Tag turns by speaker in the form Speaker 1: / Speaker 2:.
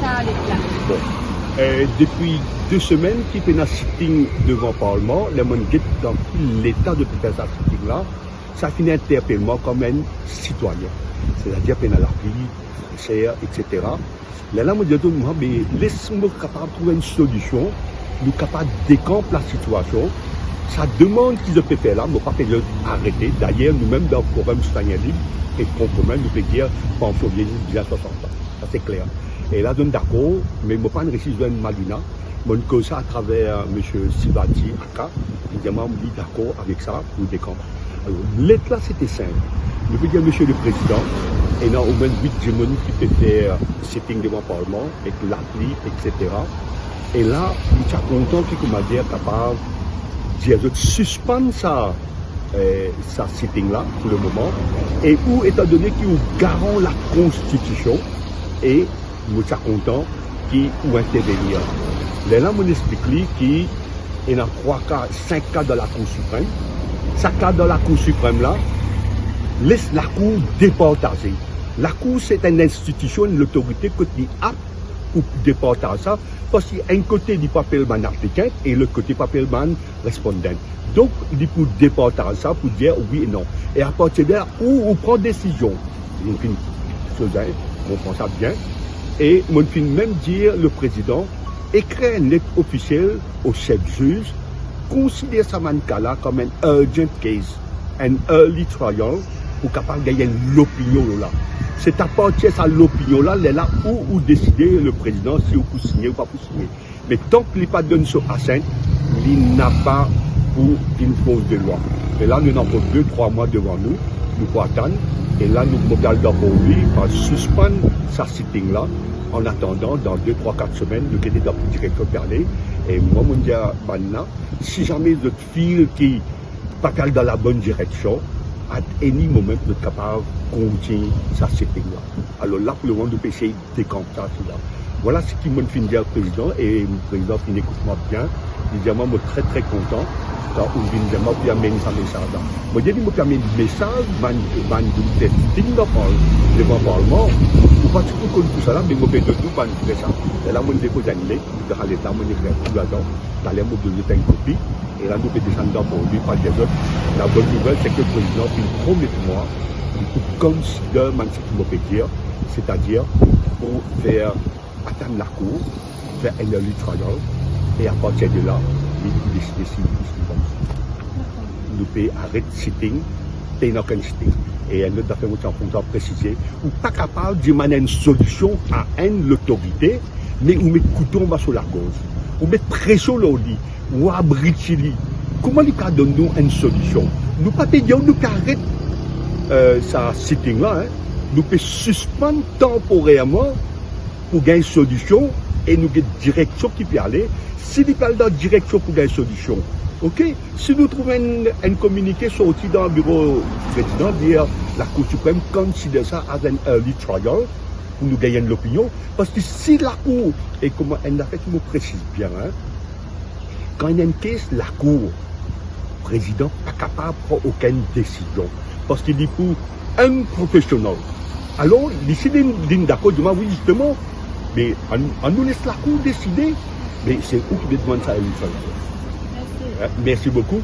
Speaker 1: ça l'éclat?
Speaker 2: Bon. Depuis 2 semaines, qui fait un sitting devant le Parlement, les gens dans l'état de faire ce sitting-là, ça finit interpellement comme un citoyen. C'est-à-dire qu'il y a la vie, cher, etc. Là, je me dis, mais laisse-moi capable de trouver une solution, nous capables de décamper la situation. Ça demande qu'ils peuvent faire là, mais pas peut arrêter. D'ailleurs, nous-mêmes, dans le Forum citoyen libre et Front commun, nous pouvons dire pension vieillir déjà 60 ans. Ça, c'est clair. Et là, je suis d'accord, mais je ne pas une décision de Malina. Je me ça à travers M. Sibati Aka. Évidemment, je suis d'accord avec ça pour décamper. Alors, l'être là, c'était simple. Je peux dire, M. le Président, et dans au moins 8 gémonies qui peut faire sitting devant le Parlement, avec l'appli, etc. Et là, je suis content qu'il m'a dit capable de suspendre ça sitting-là pour le moment. Et où, étant donné qu'il garant la Constitution, et je suis content qu'il ou intervenir. Là, on explique qu'il y a 5 cas dans la Cour suprême. 5 cas dans la Cour suprême là, laisse la Cour départager. La Cour, c'est une institution, une autorité qui est apte pour départager ça, parce qu'il y a un côté du papelman appliquant et le côté papelman répondant. Donc, il est pour départager ça, pour dire oui et non. Et à partir de là, où on prend décision, on prend ça bien, et on peut même dire le président écrit une lettre officielle au chef juge, considère ça cas-là comme un urgent case, un early trial, pour capable de gagner l'opinion là. C'est à partir de l'opinion là, là où décider le président si vous pouvez signer ou pas pour signer. Mais tant qu'il n'a pas donné son assent, il n'a pas pour une pause de loi. Et là, nous avons 2-3 mois devant nous, nous pouvons attendre. Et là, nous regardons pour lui, par suspendre sa sitting là, en attendant, dans 2-3-4 semaines, nous sommes dans le directeur parler. Et moi, je dis maintenant, si jamais votre fil qui pas dans la bonne direction, à any moment, vous êtes capable de continuer sa sitting-là. Alors là, pour le moment, nous pouvons essayer de décamper ça. Voilà ce qui m'a fait dire au président, et le président finit écoute-moi bien. Évidemment, je suis très content. Quand on vient de moi, puis amener ça message. Moi, je dis, moi, amener un message, je sitting devant le Parlement. Ou pas tout comme tout ça là, mais je fais de tout, je fais ça. Et là, je dépose une lettre, dans l'État, je fais tout là-dedans. Dans l'air, je donne une copie. Et là, nous pouvons descendre pour lui par des autres. La bonne nouvelle, c'est que le président, il promet moi, il considère ce qu'il me fait dire, c'est-à-dire pour faire attendre la Cour, faire un early trial, et à partir de là, il peut décider si nous pouvons arrêter sitting, et n'a qu'un sitting. Et un autre affaire, je suis préciser, ou pas capable de mener une solution à l'autorité, mais on met couteau sur la cause, on met pression sur le lit, ou abriter. Comment il peut donner une solution? Nous ne pouvons pas dire, nous pouvons arrêter sa sitting là, nous pouvons suspendre temporairement pour gagner une solution et nous avons une direction qui peut aller. Si nous parlons dans la direction pour gagner une solution, ok? Si nous trouvons un communiqué sorti dans le bureau du président, dire la Cour suprême considère ça as un early trial pour nous gagner l'opinion, parce que si la Cour, et comment elle a fait, je me précise bien, quand il y a une caisse, la Cour, le président n'est pas capable de prendre aucune décision, parce qu'il dit pour un professionnel. Alors, d'ici d'accord, je dis oui, justement, mais on nous laisse la Cour décider, mais c'est où qui demande ça à lui seul. Merci beaucoup.